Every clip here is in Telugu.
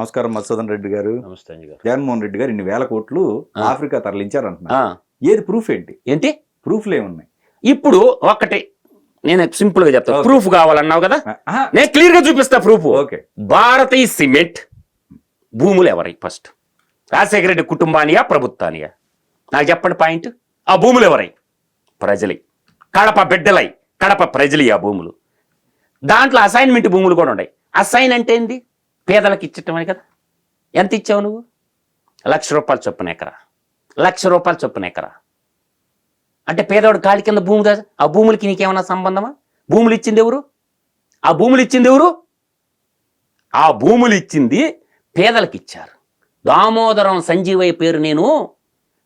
నమస్కారం మధుసూదన్ రెడ్డి గారు. నమస్తే అంజీ గారు. జగన్మోహన్ రెడ్డి గారు ఇన్ని వేల కోట్లు ఆఫ్రికా తరలించారు అంటున్నారు. ఏది ప్రూఫ్ ఏంటి? ప్రూఫ్లు ఏమున్నాయి? ఇప్పుడు ఒక్కటి నేను సింపుల్ గా చెప్తాను. ప్రూఫ్ కావాలన్నావు కదా, నేను క్లియర్ గా చూపిస్తా ప్రూఫ్. భారతీయ సిమెంట్ భూములు ఎవరి? ఫస్ట్ రాజశేఖర రెడ్డి కుటుంబానియా ప్రభుత్వానియా? నాకు చెప్పండి పాయింట్. ఆ భూములు ఎవరై? ప్రజలై, కడప బిడ్డలై, కడప ప్రజలై ఆ భూములు. దాంట్లో అసైన్మెంట్ భూములు కూడా ఉన్నాయి. అసైన్ అంటే ఏంది? పేదలకు ఇచ్చటమే కదా. ఎంత ఇచ్చావు నువ్వు? ₹1,00,000 చొప్పున ఎకరా, ₹1,00,000 చొప్పున ఎకరా. అంటే పేదవాడు గాలి కింద భూమి కాదు. ఆ భూములకి నీకేమన్నా సంబంధమా? భూములు ఇచ్చింది ఎవరు? ఆ భూములు ఇచ్చింది ఎవరు? ఆ భూములు ఇచ్చింది పేదలకు ఇచ్చారు. దామోదరం సంజీవయ్య పేరు నేను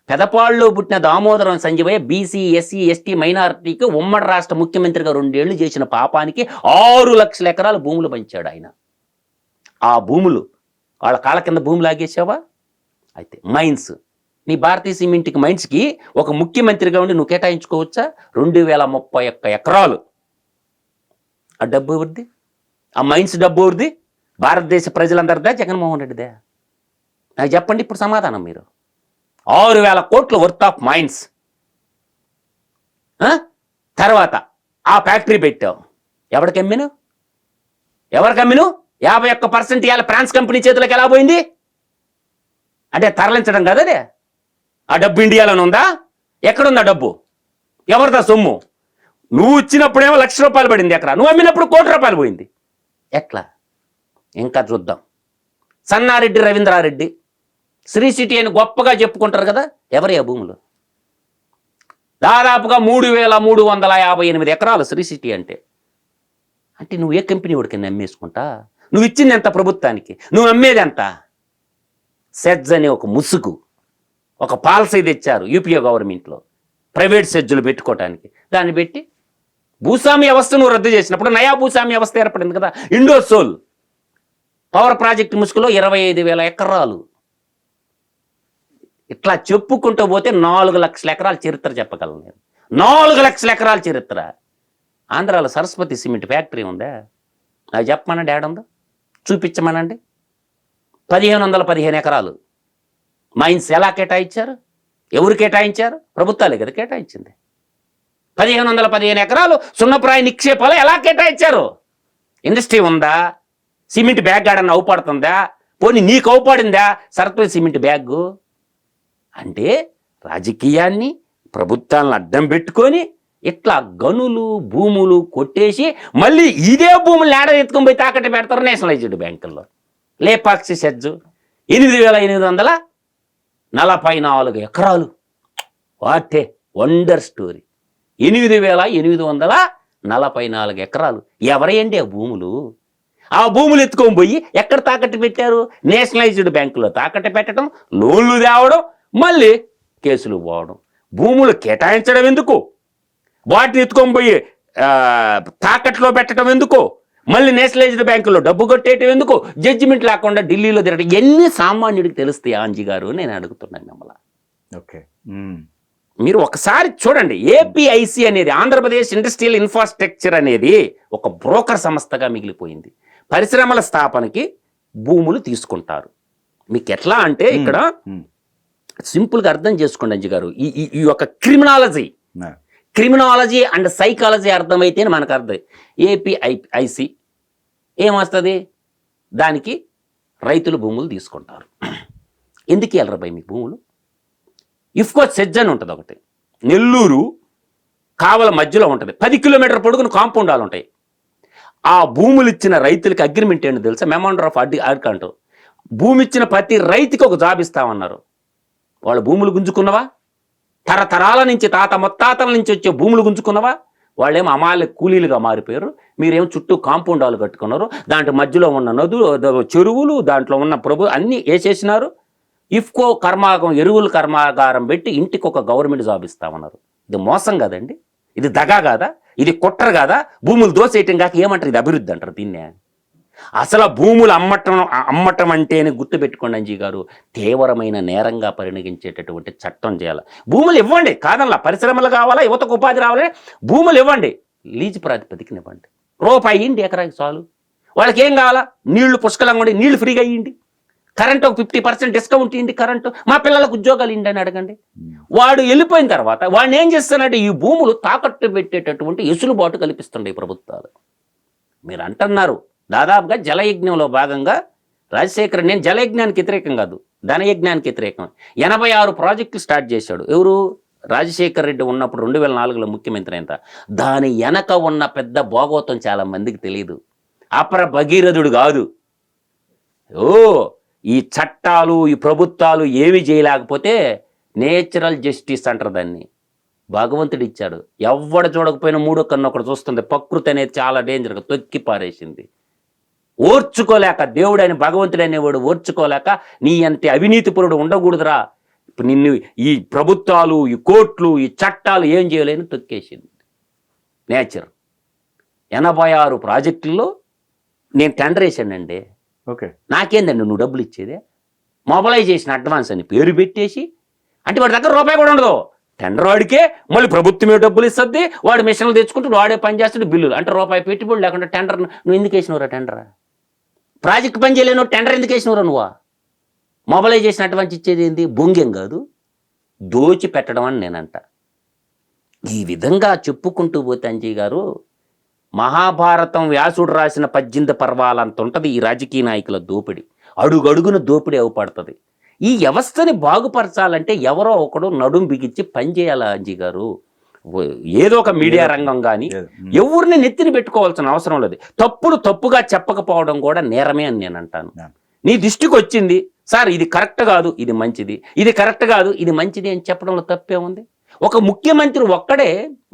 పెదపాళ్ళలో పుట్టిన Damodaram Sanjivayya BC SC ST మైనారిటీకి ఉమ్మడి రాష్ట్ర ముఖ్యమంత్రిగా 2 ఏళ్లు చేసిన పాపానికి 6 లక్షల ఎకరాలు భూములు పంచాడు ఆయన. ఆ భూములు వాళ్ళ కాళ్ళ కింద భూములు లాగేసావా? అయితే మైన్స్, నీ భారతీయ సిమెంట్కి మైన్స్కి ఒక ముఖ్యమంత్రిగా ఉండి నువ్వు కేటాయించుకోవచ్చా? 2031 ఎకరాలు. ఆ డబ్బు ఎవరిది? ఆ మైన్స్ డబ్బు ఎవరిది? భారతదేశ ప్రజలందరిదా జగన్మోహన్ రెడ్డిదే? నాకు చెప్పండి ఇప్పుడు సమాధానం మీరు. 6,000 కోట్ల వర్త్ ఆఫ్ మైన్స్. తర్వాత ఆ ఫ్యాక్టరీ పెట్టావు. ఎవరికి అమ్మిను? 51% ఇవాళ ఫ్రాన్స్ కంపెనీ చేతులకు ఎలా పోయింది? అంటే తరలించడం కదా అదే. ఆ డబ్బు ఇండియాలోనే ఉందా? ఎక్కడుందా డబ్బు? ఎవరిదా సొమ్ము? నువ్వు ఇచ్చినప్పుడేమో ₹1,00,000 పడింది ఎకరా, నువ్వు అమ్మినప్పుడు ₹1,00,00,000 పోయింది. ఎట్లా? ఇంకా చూద్దాం. సన్నారెడ్డి రవీంద్రారెడ్డి శ్రీ సిటీ అని గొప్పగా చెప్పుకుంటారు కదా, ఎవరి ఆ భూములు? దాదాపుగా 3,358 ఎకరాలు శ్రీ సిటీ అంటే. అంటే నువ్వు ఏ కంపెనీ వాడికి అమ్మేసుకుంటా? నువ్వు ఇచ్చింది ఎంత ప్రభుత్వానికి? నువ్వు అమ్మేది ఎంత? సెజ్ అనే ఒక ముసుగు, ఒక పాలసీ తెచ్చారు యూపీఏ గవర్నమెంట్లో ప్రైవేట్ సెజ్జులు పెట్టుకోవటానికి. దాన్ని పెట్టి భూస్వామ్య వ్యవస్థను రద్దు చేసినప్పుడు నయా భూస్వామ్య వ్యవస్థ ఏర్పడింది కదా. ఇండోసోల్ పవర్ ప్రాజెక్టు ముసుగులో 25,000 ఎకరాలు. ఇట్లా చెప్పుకుంటూ పోతే 4 లక్షల ఎకరాల చరిత్ర చెప్పగలను నేను. 4 లక్షల ఎకరాల చరిత్ర. ఆంధ్రాలో సరస్వతి సిమెంట్ ఫ్యాక్టరీ ఉందా? నాకు చెప్పమనండి, ఏడుందో చూపించమనండి. 1,515 ఎకరాలు మైన్స్ ఎలా కేటాయించారు? ఎవరు కేటాయించారు? ప్రభుత్వాలే కదా కేటాయించింది. 1,515 ఎకరాలు సున్నప్రాయ నిక్షేపాలు ఎలా కేటాయించారు? ఇండస్ట్రీ ఉందా? సిమెంట్ బ్యాగ్ ఆడన్నా అవుపడుతుందా? పోనీ నీకు అవుపడిందా సరస్వతి సిమెంట్ బ్యాగ్? అంటే రాజకీయాన్ని ప్రభుత్వాలను అడ్డం పెట్టుకొని ఇట్లా గనులు భూములు కొట్టేసి మళ్ళీ ఇదే భూములు ఏడ ఎత్తుకొని పోయి తాకట్టు పెడతారు నేషనలైజ్డ్ బ్యాంకుల్లో. లేపాక్షి సెజ్జు 8,844 ఎకరాలు. What a wonder story. 8,844 ఎకరాలు. ఎవరయ్యండి ఆ భూములు? ఆ భూములు ఎత్తుకొని పోయి ఎక్కడ తాకట్టు పెట్టారు? నేషనలైజ్డ్ బ్యాంకులో తాకట్టు పెట్టడం, లోన్లు తేవడం, మళ్ళీ కేసులు పోవడం. భూములు కేటాయించడం ఎందుకు? వాటిని ఎత్తుకొని పోయి తాకట్లో పెట్టడం ఎందుకు? మళ్ళీ నేషనలైజ్డ్ బ్యాంకులో డబ్బు కొట్టేయటం ఎందుకు? జడ్జిమెంట్ లేకుండా ఢిల్లీలో తిరగడం. ఎన్ని సామాన్యుడికి తెలుస్తాయి ఆంజీ గారు? నేను అడుగుతున్నాను మిమ్మల్ని. ఓకే, మీరు ఒకసారి చూడండి. ఏపీఐసి అనేది ఆంధ్రప్రదేశ్ ఇండస్ట్రియల్ ఇన్ఫ్రాస్ట్రక్చర్ అనేది ఒక బ్రోకర్ సంస్థగా మిగిలిపోయింది. పరిశ్రమల స్థాపనకి భూములు తీసుకుంటారు. మీకు ఎట్లా అంటే ఇక్కడ సింపుల్గా అర్థం చేసుకోండి అంజీ గారు. ఈ యొక్క క్రిమినాలజీ అండ్ సైకాలజీ అర్థమైతేనే మనకు అర్థం. ఏపీఐసి ఏమొస్తుంది? దానికి రైతులు భూములు తీసుకుంటారు. ఎందుకు వెళ్ళరు భయ్ మీకు భూములు? ఇఫ్కో సెజ్ అని ఉంటుంది ఒకటి, నెల్లూరు కావల మధ్యలో ఉంటుంది. 10 కిలోమీటర్ పొడుగున కాంపౌండాలు ఉంటాయి. ఆ భూములు ఇచ్చిన రైతులకి అగ్రిమెంట్ ఏంటో తెలుసా? మెమోండర్ ఆఫ్ అగ్రిమెంట్. భూమి ఇచ్చిన ప్రతి రైతుకి ఒక జాబ్ ఇస్తామన్నారు. వాళ్ళు భూములు గుంజుకున్నవా? తరతరాల నుంచి తాత ముత్తాతల నుంచి వచ్చే భూములు గుంజుకున్నవా? వాళ్ళేమో అమాలి కూలీలుగా మారిపోయారు. మీరేమో చుట్టూ కాంపౌండాలు కట్టుకున్నారు. దాంట్లో మధ్యలో ఉన్న నదులు, చెరువులు, దాంట్లో ఉన్న అన్నీ వేసేసినారు. ఇఫ్కో ఎరువుల కర్మాగారం పెట్టి ఇంటికి ఒక గవర్నమెంట్ జాబ్ ఇస్తామన్నారు. ఇది మోసం కాదండి? ఇది దగా కాదా? ఇది కుట్ర కాదా? భూములు దోసేయటం కాక ఏమంటారు? ఇది అభివృద్ధి అంటారు దీన్నే. అసలు భూములు అమ్మటం అంటేనే గుర్తుపెట్టుకోండి అంజీ గారు, తీవ్రమైన నేరంగా పరిగణించేటటువంటి చట్టం చేయాలి. భూములు ఇవ్వండి కాదల్లా, పరిశ్రమలు కావాలా, యువతకు ఉపాధి రావాలి, భూములు ఇవ్వండి. లీజు ప్రాతిపదికన ఇవ్వండి. ₹1 ఎకరాకి చాలు. వాళ్ళకి ఏం కావాలా? నీళ్లు పుష్కలంగా ఉండి నీళ్లు ఫ్రీగా ఇవ్వండి. కరెంట్ ఒక 50% డిస్కౌంట్ ఇవ్వండి, కరెంటు మా పిల్లలకు ఉద్యోగాలు ఇవ్వండి అని అడగండి. వాడు వెళ్ళిపోయిన తర్వాత వాడిని ఏం చేస్తానంటే ఈ భూములు తాకట్టు పెట్టేటటువంటి ఎసులుబాటు కల్పిస్తుండే ఈ ప్రభుత్వాలు. మీరు అంటున్నారు దాదాపుగా జలయజ్ఞంలో భాగంగా రాజశేఖర్, నేను జలయజ్ఞానికి వ్యతిరేకం కాదు, ధనయజ్ఞానికి వ్యతిరేకం. 86 ప్రాజెక్టులు స్టార్ట్ చేశాడు ఎవరు? రాజశేఖర్ రెడ్డి ఉన్నప్పుడు 2004లో ముఖ్యమంత్రి అయిన. దాని వెనక ఉన్న పెద్ద భోగోతం చాలా మందికి తెలియదు. అపర భగీరథుడు కాదు. ఈ చట్టాలు ఈ ప్రభుత్వాలు ఏమి చేయలేకపోతే నేచురల్ జస్టిస్ అంటారు దాన్ని, భగవంతుడు ఇచ్చాడు. ఎవడు చూడకపోయినా మూడో కన్ను ఒకటి చూస్తుంది. ప్రకృతి అనేది చాలా డేంజర్గా తొక్కి పారేసింది. ఓర్చుకోలేక దేవుడు అని భగవంతుడు అనేవాడు ఓర్చుకోలేక నీ అంతే అవినీతిపరుడు ఉండకూడదురా, నిన్ను ఈ ప్రభుత్వాలు ఈ కోర్టులు ఈ చట్టాలు ఏం చేయలేని తొక్కేసింది నేచర్. 86 ప్రాజెక్టుల్లో నేను టెండర్ వేసానండి. ఓకే, నాకేందండి నువ్వు డబ్బులు ఇచ్చేదే? మొబలైజేషన్ అడ్వాన్స్ అని పేరు పెట్టేసి, అంటే వాడి దగ్గర రూపాయి కూడా ఉండదు. టెండర్ వాడికే, మళ్ళీ ప్రభుత్వమే డబ్బులు ఇస్తుంది, వాడు మిషన్లు తెచ్చుకుంటూ వాడే పని చేస్తాడు, బిల్లులు. అంటే రూపాయి పెట్టుబడి లేకుండా టెండర్ నువ్వు ఎందుకు వేసినవురా? టెండర్ ప్రాజెక్ట్ పని చేయలేను, టెండర్ ఎందుకు వేసినవురా నువ్వు? మొబలైజేషన్ అడ్వాన్స్ ఇచ్చేది ఏంది? బొంగేం కాదు, దోచి పెట్టడం అని నేనంట. ఈ విధంగా చెప్పుకుంటూ పోతే అంజీ గారు, మహాభారతం వ్యాసుడు రాసిన 18 పర్వాలంత ఉంటుంది ఈ రాజకీయ నాయకుల దోపిడి. అడుగడుగున దోపిడీ అవపడుతుంది. ఈ వ్యవస్థని బాగుపరచాలంటే ఎవరో ఒకడు నడుం బిగించి పనిచేయాలి అంజీ గారు. ఏదో ఒక మీడియా రంగం కానీ ఎవరిని నెత్తిని పెట్టుకోవాల్సిన అవసరం లేదు. తప్పులు తప్పుగా చెప్పకపోవడం కూడా నేరమే అని నేను అంటాను. నీ దృష్టికి వచ్చింది సార్, ఇది కరెక్ట్ కాదు, ఇది మంచిది, ఇది కరెక్ట్ కాదు, ఇది మంచిది అని చెప్పడంలో తప్పే ఉంది. ఒక ముఖ్యమంత్రి ఒక్కడే,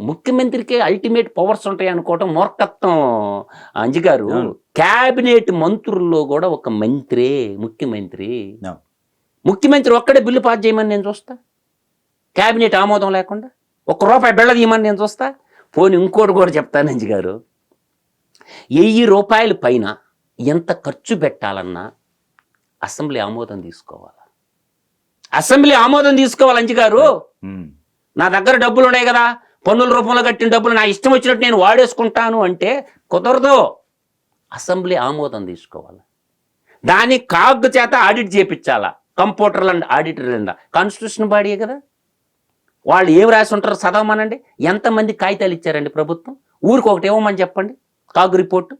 ముఖ్యమంత్రికి అల్టిమేట్ పవర్స్ ఉంటాయి అనుకోవటం మూర్ఖత్వం అంజి గారు. క్యాబినెట్ మంత్రుల్లో కూడా ఒక మంత్రే ముఖ్యమంత్రి. ముఖ్యమంత్రి ఒక్కడే బిల్లు పాస్ చేయమని నేను చూస్తా, క్యాబినెట్ ఆమోదం లేకుండా. ₹1 బిళ్ళ తీయమని నేను చూస్తా. పోనీ ఇంకోటి కూడా చెప్తాను అంజి గారు, ₹1000 పైన ఎంత ఖర్చు పెట్టాలన్నా అసెంబ్లీ ఆమోదం తీసుకోవాలి. అసెంబ్లీ ఆమోదం తీసుకోవాలి అంజి గారు. నా దగ్గర డబ్బులు ఉన్నాయి కదా, పన్నుల రూపంలో కట్టిన డబ్బులు నా ఇష్టం వచ్చినట్టు నేను వాడేసుకుంటాను అంటే కుదరదు. అసెంబ్లీ ఆమోదం తీసుకోవాలి. దాన్ని కాగ్ చేత ఆడిట్ చేయించాలా, కంప్యూటర్లు అండ్ ఆడిటర్ అండ్ కాన్స్టిట్యూషన్ బాడీయే కదా. వాళ్ళు ఏం రాసి ఉంటారో చదవమనండి. ఎంతమంది కాగితాలు ఇచ్చారండి ప్రభుత్వం? ఊరికి ఒకటి ఇవ్వమని చెప్పండి కాగ్ రిపోర్టు.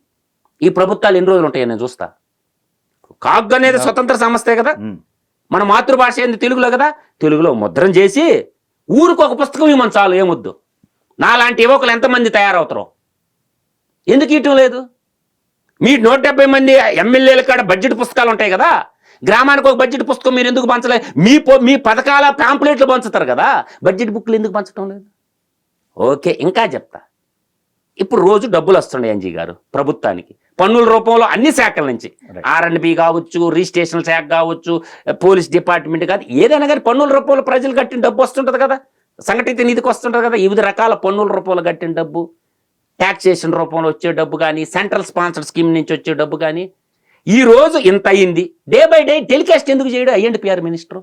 ఈ ప్రభుత్వాలు ఎన్ని రోజులు ఉంటాయో నేను చూస్తా. కాగ్ అనేది స్వతంత్ర సంస్థే కదా, మన మాతృభాష ఏంది తెలుగులో కదా. తెలుగులో ముద్రం చేసి ఊరికి ఒక పుస్తకం ఇవ్వమని చాలు, ఏమొద్దు. నాలాంటి యువకులు ఎంతమంది తయారవుతారో ఎందుకు ఇవ్వటం లేదు? మీ 170 మంది ఎమ్మెల్యేల కాడ బడ్జెట్ పుస్తకాలు ఉంటాయి కదా, గ్రామానికి ఒక బడ్జెట్ పుస్తకం మీరు ఎందుకు పంచలేదు? మీ పథకాల పాంప్లెట్లు పంచుతారు కదా, బడ్జెట్ బుక్లు ఎందుకు పంచడం లేదు? ఓకే, ఇంకా చెప్తా. ఇప్పుడు రోజు డబ్బులు వస్తుండే అంజీ గారు ప్రభుత్వానికి పన్నుల రూపంలో అన్ని శాఖల నుంచి. R&B కావచ్చు, రిజిస్ట్రేషన్ శాఖ కావచ్చు, పోలీస్ డిపార్ట్మెంట్ కాదు, ఏదైనా కానీ పన్నుల రూపంలో ప్రజలు కట్టిన డబ్బు వస్తుంటుంది కదా, సంఘటిత నిధికి వస్తుంటుంది కదా. వివిధ రకాల పన్నుల రూపంలో కట్టిన డబ్బు, ట్యాక్సేషన్ రూపంలో వచ్చే డబ్బు కానీ, సెంట్రల్ స్పాన్సర్డ్ స్కీమ్ నుంచి వచ్చే డబ్బు కానీ, ఈ రోజు ఇంత అయింది. డే బై డే టెలికాస్ట్ ఎందుకు చేయడం? అయ్యండి PR మినిస్టర్,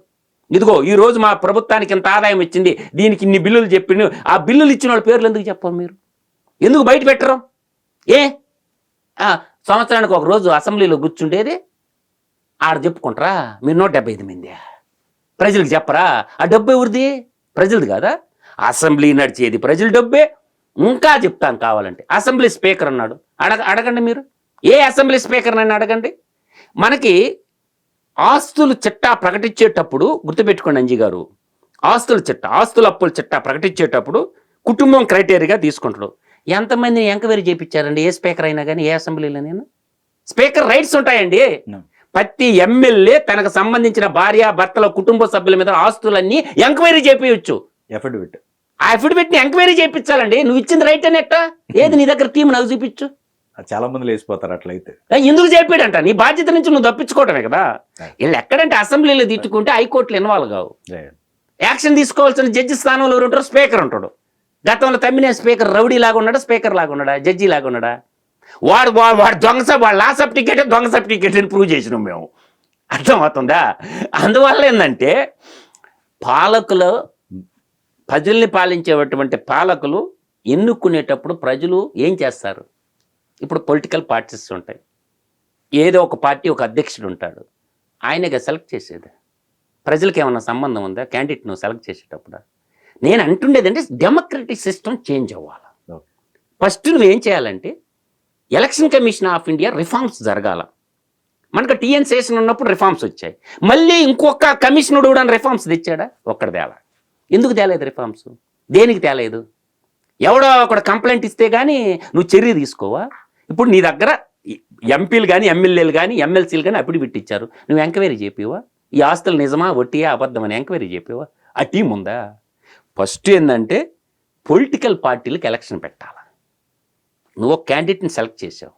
ఇదిగో ఈ రోజు మా ప్రభుత్వానికి ఇంత ఆదాయం వచ్చింది, దీనికి ఇన్ని బిల్లులు చెప్పి, ఆ బిల్లులు ఇచ్చిన వాళ్ళ పేర్లు ఎందుకు చెప్పారు? మీరు ఎందుకు బయట పెట్టరు? సంవత్సరానికి ఒక రోజు అసెంబ్లీలో కూర్చుండేది ఆడ చెప్పుకుంటారా? మీరు 175 మంది ప్రజలకు చెప్పరా? ఆ డబ్బు ఎవరిది? ప్రజలది కాదా? అసెంబ్లీ నడిచేది ప్రజల డబ్బే. ఇంకా చెప్తాను కావాలంటే, అసెంబ్లీ స్పీకర్ అన్నాడు, అడగండి మీరు, ఏ అసెంబ్లీ స్పీకర్ అని అడగండి. మనకి ఆస్తుల చిట్టా ప్రకటించేటప్పుడు గుర్తుపెట్టుకోండి అంజీ గారు, ఆస్తుల అప్పుల చిట్టా ప్రకటించేటప్పుడు కుటుంబం క్రైటీరియాగా తీసుకుంటాడు. ఎంతమందిని ఎంక్వైరీ చేయించారండి ఏ స్పీకర్ అయినా కానీ, ఏ అసెంబ్లీలో నేను? స్పీకర్ రైట్స్ ఉంటాయండి. ప్రతి ఎమ్మెల్యే తనకు సంబంధించిన భార్య భర్తల కుటుంబ సభ్యుల మీద ఆస్తులన్నీ ఎంక్వైరీ చేయించు. ఆ అఫిడవిట్ ని ఎంక్వైరీ చేయించాలండి. నువ్వు ఇచ్చింది రైట్ అని ఎట్టా? ఏది నీ దగ్గర టీం నాకు చూపించు. చాలా మంది లేచిపోతారు అట్లయితే. ఎందుకు చెప్పాడంట? నీ బాధ్యత నుంచి నువ్వు తప్పించుకోవటమే కదా. వీళ్ళు ఎక్కడంటే అసెంబ్లీలో తిట్టుకుంటే హైకోర్టులు ఇన్వాల్వ్ కావు. యాక్షన్ తీసుకోవాల్సిన జడ్జి స్థానంలో ఎవరు ఉంటారు? స్పీకర్ ఉంటాడు. గతంలో తమ్మినే స్పీకర్ రౌడీ లాగా ఉన్నాడా, స్పీకర్ లాగా ఉన్నాడా, జడ్జి లాగా ఉన్నాడా? వాడు వాడు లా సర్టిఫికేట్ దొంగ సర్టిఫికేట్ అని ప్రూవ్ చేసినాం మేము. అర్థమవుతుందా? అందువల్ల ఏంటంటే పాలకులు, ప్రజల్ని పాలించేటటువంటి పాలకులు ఎన్నుకునేటప్పుడు ప్రజలు ఏం చేస్తారు? ఇప్పుడు పొలిటికల్ పార్టీస్ ఉంటాయి, ఏదో ఒక పార్టీ ఒక అధ్యక్షుడు ఉంటాడు, ఆయనగా సెలెక్ట్ చేసేది. ప్రజలకు ఏమన్నా సంబంధం ఉందా క్యాండిడేట్ నువ్వు సెలెక్ట్ చేసేటప్పుడు? నేను అంటుండేది అంటే డెమోక్రటిక్ సిస్టమ్ చేంజ్ అవ్వాలి. ఫస్ట్ నువ్వేం చేయాలంటే election commission of India reforms జరగాల. మనకు టీఎన్ సేషన్ ఉన్నప్పుడు రిఫార్మ్స్ వచ్చాయి, మళ్ళీ ఇంకొక కమిషనుడు కూడా రిఫార్మ్స్ తెచ్చాడా? ఒక్కడు తేలా. ఎందుకు తేలేదు రిఫార్మ్స్? దేనికి తేలేదు? ఎవడో ఒకడ కంప్లైంట్ ఇస్తే కానీ నువ్వు చర్య తీసుకోవా? ఇప్పుడు నీ దగ్గర ఎంపీలు కానీ ఎమ్మెల్యేలు కానీ ఎమ్మెల్సీలు కానీ అప్పుడు పెట్టించారు, నువ్వు ఎంక్వైరీ చెప్పేవా? ఈ ఆస్తులు నిజమా వట్టియా అబద్ధం అని ఎంక్వైరీ చెప్పేవా? ఆ టీం ఉందా? ఫస్ట్ ఏంటంటే పొలిటికల్ పార్టీలకు ఎలక్షన్ పెట్టాలి. నువ్వు ఒక క్యాండిడేట్ని సెలెక్ట్ చేసావు,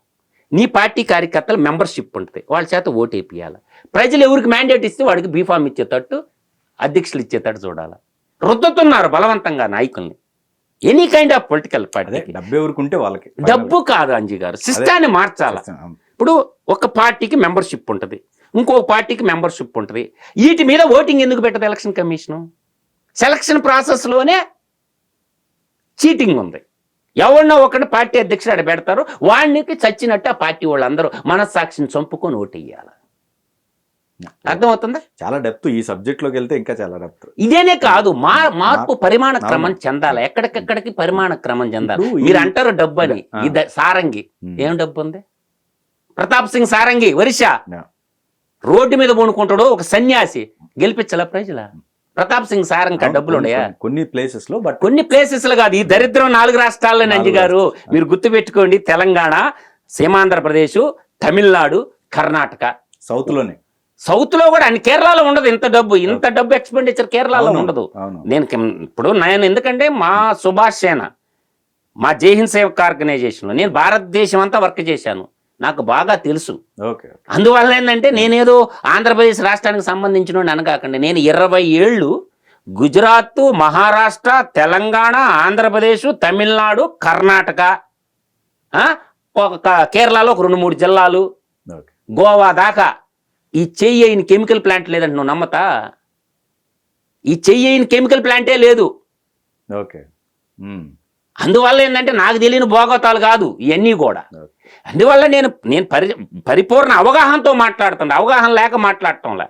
నీ పార్టీ కార్యకర్తలు మెంబర్షిప్ ఉంటుంది, వాళ్ళ చేత ఓటు వేపియాలి. ప్రజలు ఎవరికి మ్యాండేట్ ఇస్తే వాడికి బీఫామ్ ఇచ్చేటట్టు అధ్యక్షులు ఇచ్చేటట్టు చూడాలి. రుద్దుతున్నారు బలవంతంగా నాయకుల్ని. Any kind of political party. డబ్బు ఎవరుకుంటే వాళ్ళకి. డబ్బు కాదు అంజీ గారు, సిస్టాన్ని మార్చాల. ఇప్పుడు ఒక పార్టీకి మెంబర్షిప్ ఉంటుంది, ఇంకో పార్టీకి మెంబర్షిప్ ఉంటుంది. వీటి మీద ఓటింగ్ ఎందుకు పెట్టదు ఎలక్షన్ కమిషను? సెలక్షన్ ప్రాసెస్లోనే చీటింగ్ ఉంది. ఎవరినో ఒకటి పార్టీ అధ్యక్షుడు అక్కడ పెడతారు, వాడికి చచ్చినట్టు ఆ పార్టీ వాళ్ళందరూ మనస్సాక్షిని చంపుకొని ఓటు వేయాలి. అర్థమవుతుందా? చాలా డెప్త్ ఈ సబ్జెక్ట్ లోకి వెళ్తే ఇంకా చాలా డెప్త్. ఇదేనే కాదు, మార్పు పరిమాణ క్రమం చెందాలి. ఎక్కడికెక్కడికి పరిమాణ క్రమం చెందాలి. మీరు అంటారు డబ్బు అని, ఇది సారంగి. ఏం డబ్బు ఉంది? ప్రతాప్ సింగ్ సారంగి ఒరిస్సా రోడ్డు మీద పోనుకుంటాడు, ఒక సన్యాసి. గెలిపించాల ప్రజల? ప్రతాప్ సింగ్ సారంగ్ డబ్బులు ఉన్నాయా? కొన్ని ప్లేసెస్ లో, బట్ కొన్ని ప్లేసెస్ లో కాదు. ఈ దరిద్రం 4 రాష్ట్రాల్లో నంజి గారు మీరు గుర్తుపెట్టుకోండి. తెలంగాణ, సీమాంధ్రప్రదేశ్, తమిళనాడు, కర్ణాటక. సౌత్ లో కూడా అన్ని. కేరళలో ఉండదు ఇంత డబ్బు ఎక్స్పెండిచర్ కేరళలో ఉండదు. నేను ఎందుకంటే మా సుభాష్ సేన, మా జైహింద్ సేవక్ ఆర్గనైజేషన్ లో నేను భారతదేశం అంతా వర్క్ చేశాను, నాకు బాగా తెలుసు. అందువల్ల ఏంటంటే నేనేదో ఆంధ్రప్రదేశ్ రాష్ట్రానికి సంబంధించిన అనగాకండి, నేను 20 ఏళ్ళు గుజరాత్, మహారాష్ట్ర, తెలంగాణ, ఆంధ్రప్రదేశ్, తమిళనాడు, కర్ణాటక, కేరళలో ఒక 2-3 జిల్లాలు, గోవా దాకా. ఈ చెయ్యైన కెమికల్ ప్లాంట్ లేదంటే నువ్వు నమ్మతా? ఈ చెయ్యైన కెమికల్ ప్లాంటే లేదు. అందువల్ల ఏంటంటే నాకు తెలియని భోగోతాలు కాదు ఇవన్నీ కూడా. అందువల్ల నేను పరిపూర్ణ అవగాహనతో మాట్లాడుతాను, అవగాహన లేక మాట్లాడటంలా.